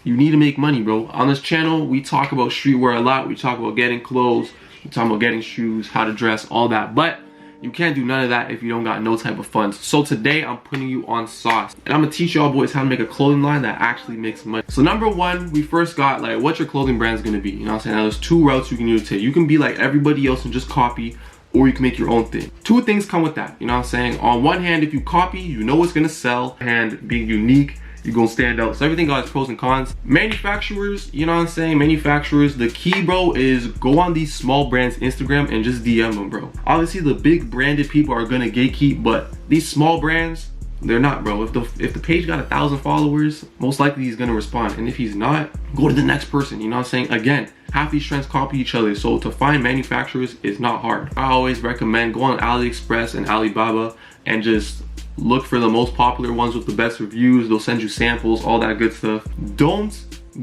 You need to make money, bro. On this channel, we talk about streetwear a lot. We talk about getting clothes, we talk about getting shoes, how to dress, all that. But you can't do none of that if you don't got no type of funds. So today I'm putting you on sauce, and I'm gonna teach y'all boys how to make a clothing line that actually makes money. So number one, we first got like what your clothing brand is gonna be. You know what I'm saying? Now there's two routes you can either take. You can be like everybody else and just copy, or you can make your own thing. Two things come with that. You know what I'm saying? On one hand, if you copy, you know what's gonna sell, and being unique, you're gonna stand out. So everything got its pros and cons. Manufacturers, you know what I'm saying? Manufacturers, the key, bro, is go on these small brands Instagram and just DM them, bro. Obviously the big branded people are gonna gatekeep, but these small brands, they're not, bro. If the page got 1,000 followers, most likely he's gonna respond. And if he's not, go to the next person. You know what I'm saying? Again, half these trends copy each other, so to find manufacturers is not hard. I always recommend go on AliExpress and Alibaba and just look for the most popular ones with the best reviews. They'll send you samples, all that good stuff. Don't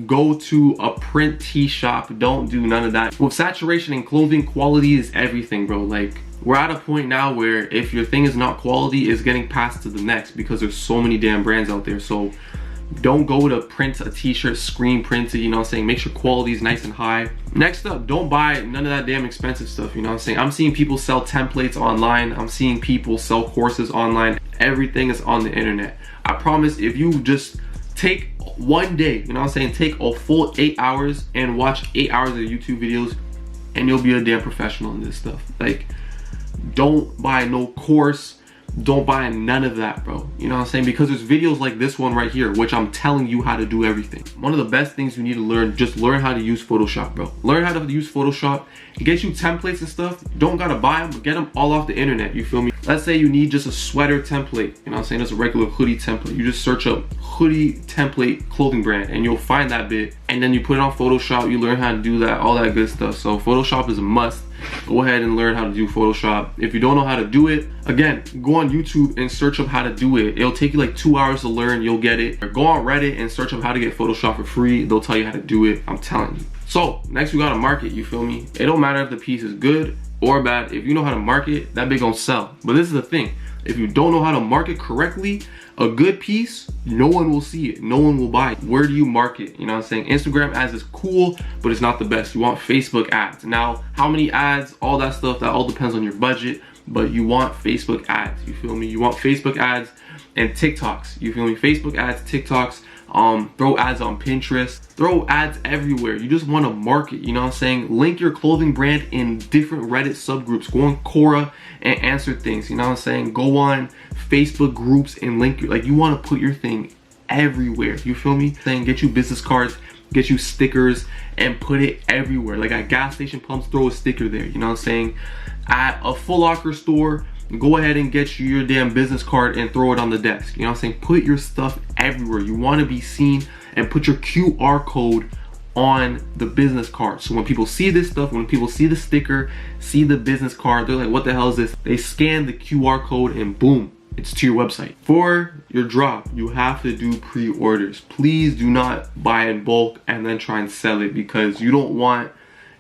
go to a print tee shop. Don't do none of that. With saturation in clothing, quality is everything, bro. Like, we're at a point now where if your thing is not quality, it's getting passed to the next because there's so many damn brands out there. So don't go to print a t-shirt, screen print it, you know what I'm saying? Make sure quality is nice and high. Next up, don't buy none of that damn expensive stuff, you know what I'm saying? I'm seeing people sell templates online. I'm seeing people sell courses online. Everything is on the internet. I promise if you just take one day, you know what I'm saying? Take a full 8 hours and watch 8 hours of YouTube videos and you'll be a damn professional in this stuff. Like, don't buy no course. Don't buy none of that, bro. You know what I'm saying? Because there's videos like this one right here, which I'm telling you how to do everything. One of the best things you need to learn, just learn how to use Photoshop, bro. Learn how to use Photoshop. Get you templates and stuff. You don't gotta buy them, but get them all off the internet, you feel me? Let's say you need just a sweater template. You know what I'm saying? It's a regular hoodie template. You just search up hoodie template clothing brand and you'll find that bit. And then you put it on Photoshop, you learn how to do that, all that good stuff. So Photoshop is a must. Go ahead and learn how to do Photoshop. If you don't know how to do it, again, go on YouTube and search up how to do it. It'll take you like 2 hours to learn, you'll get it. Or go on Reddit and search up how to get Photoshop for free. They'll tell you how to do it, I'm telling you. So next we gotta market, you feel me? It don't matter if the piece is good or bad. If you know how to market, that big gonna sell. But this is the thing, if you don't know how to market correctly, a good piece, no one will see it, no one will buy it. Where do you market? You know what I'm saying? Instagram ads is cool, but it's not the best. You want Facebook ads. Now, how many ads, all that stuff, that all depends on your budget, but you want Facebook ads, you feel me? You want Facebook ads and TikToks, you feel me? Facebook ads, TikToks, throw ads on Pinterest, throw ads everywhere. You just want to market, you know what I'm saying? Link your clothing brand in different Reddit subgroups. Go on Quora and answer things, you know what I'm saying? Go on Facebook groups and link your, like, you want to put your thing everywhere, you feel me? Saying get you business cards, get you stickers, and put it everywhere. Like at gas station pumps, throw a sticker there, you know what I'm saying? At a Foot Locker store, go ahead and get you your damn business card and throw it on the desk. You know what I'm saying? Put your stuff everywhere. You want to be seen, and put your QR code on the business card. So when people see this stuff, when people see the sticker, see the business card, they're like, what the hell is this? They scan the QR code and boom, it's to your website. For your drop, you have to do pre-orders. Please do not buy in bulk and then try and sell it, because you don't want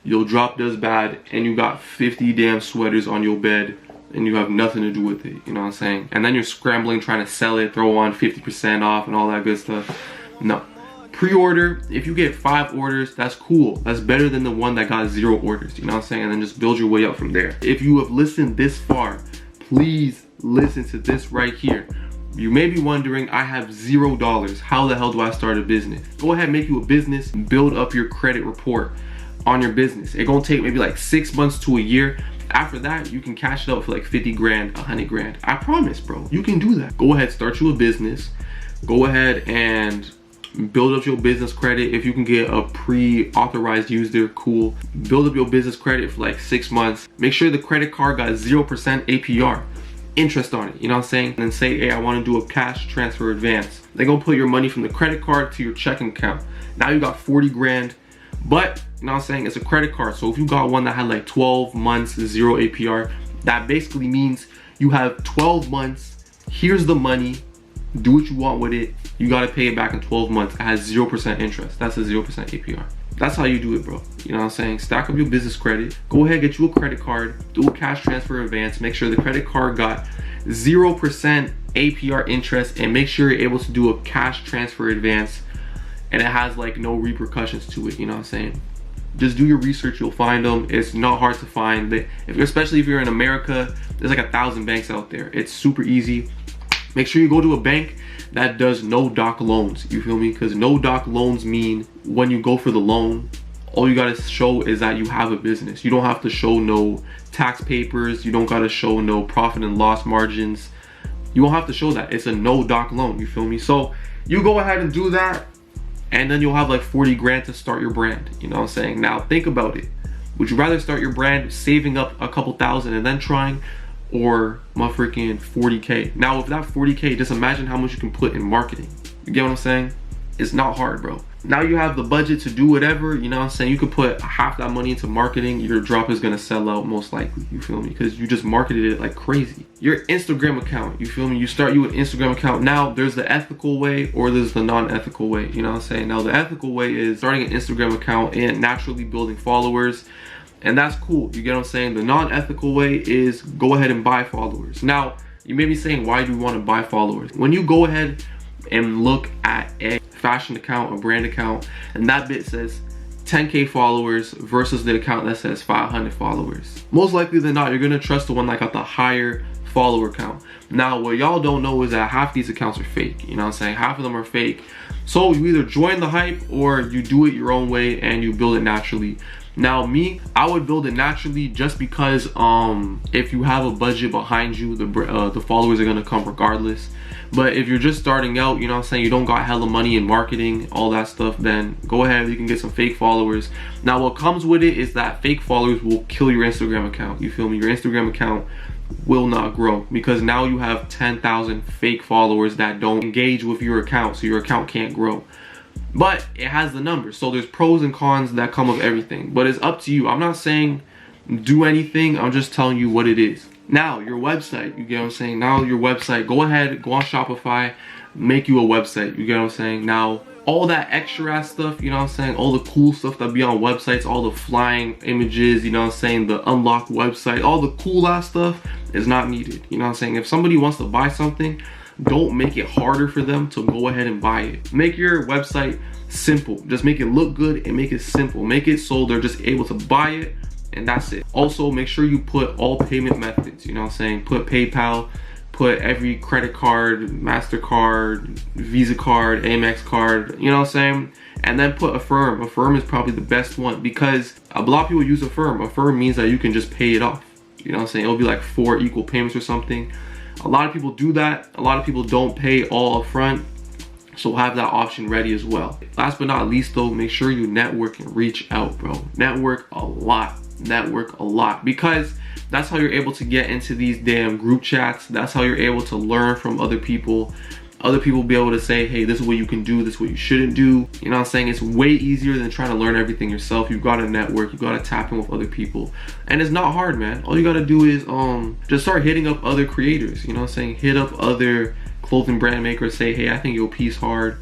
your drop does bad and you got 50 damn sweaters on your bed and you have nothing to do with it, you know what I'm saying? And then you're scrambling trying to sell it, throw on 50% off and all that good stuff. No. Pre-order, if you get 5 orders, that's cool. That's better than the one that got 0 orders, you know what I'm saying? And then just build your way up from there. If you have listened this far, please listen to this right here. You may be wondering, I have $0. How the hell do I start a business? Go ahead, make you a business, build up your credit report on your business. It's gonna take maybe like 6 months to a year. After that, you can cash it out for like 50 grand, 100 grand. I promise, bro, you can do that. Go ahead, start you a business. Go ahead and build up your business credit. If you can get a pre-authorized user, cool. Build up your business credit for like 6 months. Make sure the credit card got 0% APR, interest on it, you know what I'm saying? And then say, hey, I want to do a cash transfer advance. They're gonna put your money from the credit card to your checking account. Now you got 40 grand, but you know what I'm saying, it's a credit card. So if you got one that had like 12 months, 0 APR, that basically means you have 12 months, here's the money, do what you want with it. You gotta pay it back in 12 months. It has 0% interest. That's a 0% APR. That's how you do it, bro. You know what I'm saying? Stack up your business credit. Go ahead, get you a credit card. Do a cash transfer advance. Make sure the credit card got 0% APR interest, and make sure you're able to do a cash transfer advance and it has like no repercussions to it, you know what I'm saying? Just do your research, you'll find them. It's not hard to find. Especially if you're in America, there's like 1,000 banks out there. It's super easy. Make sure you go to a bank that does no doc loans, you feel me? Because no doc loans mean when you go for the loan, all you gotta show is that you have a business. You don't have to show no tax papers. You don't gotta show no profit and loss margins. You won't have to show that. It's a no doc loan, you feel me? So you go ahead and do that, and then you'll have like 40 grand to start your brand, you know what I'm saying? Now think about it. Would you rather start your brand saving up a couple thousand and then trying, or my freaking 40K? Now with that 40K, just imagine how much you can put in marketing. You get what I'm saying? It's not hard, bro. Now you have the budget to do whatever, you know what I'm saying? You could put half that money into marketing. Your drop is gonna sell out most likely, you feel me? Because you just marketed it like crazy. Your Instagram account, you feel me? You start you an Instagram account. Now there's the ethical way or there's the non-ethical way, you know what I'm saying? Now the ethical way is starting an Instagram account and naturally building followers. And that's cool, you get what I'm saying? The non-ethical way is go ahead and buy followers. Now, you may be saying, why do you want to buy followers? When you go ahead and look at a fashion account, a brand account, and that bit says 10K followers versus the account that says 500 followers, most likely than not, you're gonna trust the one that got the higher follower count. Now, what y'all don't know is that half these accounts are fake, you know what I'm saying? Half of them are fake. So you either join the hype or you do it your own way and you build it naturally. Now me, I would build it naturally just because if you have a budget behind you, the followers are gonna come regardless. But if you're just starting out, you know what I'm saying, you don't got hella money in marketing, all that stuff, then go ahead, you can get some fake followers. Now what comes with it is that fake followers will kill your Instagram account, you feel me? Your Instagram account will not grow because now you have 10,000 fake followers that don't engage with your account, so your account can't grow. But it has the numbers, so there's pros and cons that come with everything. But it's up to you. I'm not saying do anything, I'm just telling you what it is. Now, your website, you get what I'm saying? Now your website, go ahead, go on Shopify, make you a website, you get what I'm saying? Now, all that extra ass stuff, you know what I'm saying? All the cool stuff that be on websites, all the flying images, you know what I'm saying? The unlocked website, all the cool ass stuff is not needed, you know what I'm saying? If somebody wants to buy something, don't make it harder for them to go ahead and buy it. Make your website simple. Just make it look good and make it simple. Make it so they're just able to buy it, and that's it. Also, make sure you put all payment methods, you know what I'm saying? Put PayPal, put every credit card, MasterCard, Visa card, Amex card, you know what I'm saying? And then put Affirm. Affirm is probably the best one because a lot of people use Affirm. Affirm means that you can just pay it off. You know what I'm saying? It'll be like 4 equal payments or something. A lot of people do that. A lot of people don't pay all up front, so have that option ready as well. Last but not least though, make sure you network and reach out, bro. Network a lot, because that's how you're able to get into these damn group chats. That's how you're able to learn from other people. Other people will be able to say, hey, this is what you can do, this is what you shouldn't do. You know what I'm saying? It's way easier than trying to learn everything yourself. You've got to network, you've got to tap in with other people. And it's not hard, man. All you got to do is just start hitting up other creators, you know what I'm saying? Hit up other clothing brand makers, say, hey, I think your piece hard.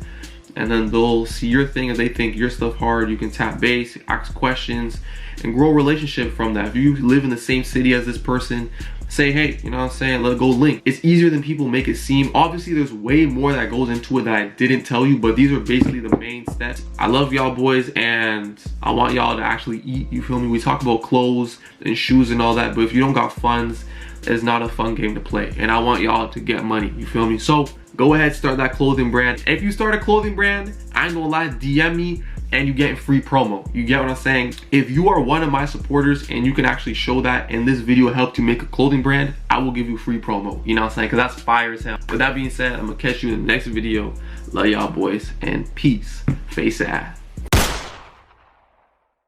And then they'll see your thing and they think your stuff hard. You can tap base, ask questions, and grow a relationship from that. If you live in the same city as this person, say, hey, you know what I'm saying, let's go link. It's easier than people make it seem. Obviously, there's way more that goes into it that I didn't tell you, but these are basically the main steps. I love y'all boys, and I want y'all to actually eat, you feel me? We talk about clothes and shoes and all that, but if you don't got funds, it's not a fun game to play. And I want y'all to get money, you feel me? So go ahead, start that clothing brand. If you start a clothing brand, I ain't gonna lie, DM me, and you getting free promo. You get what I'm saying? If you are one of my supporters and you can actually show that and this video helped you make a clothing brand, I will give you free promo. You know what I'm saying? Because that's fire as hell. With that being said, I'm gonna catch you in the next video. Love y'all boys, and peace. Face ass.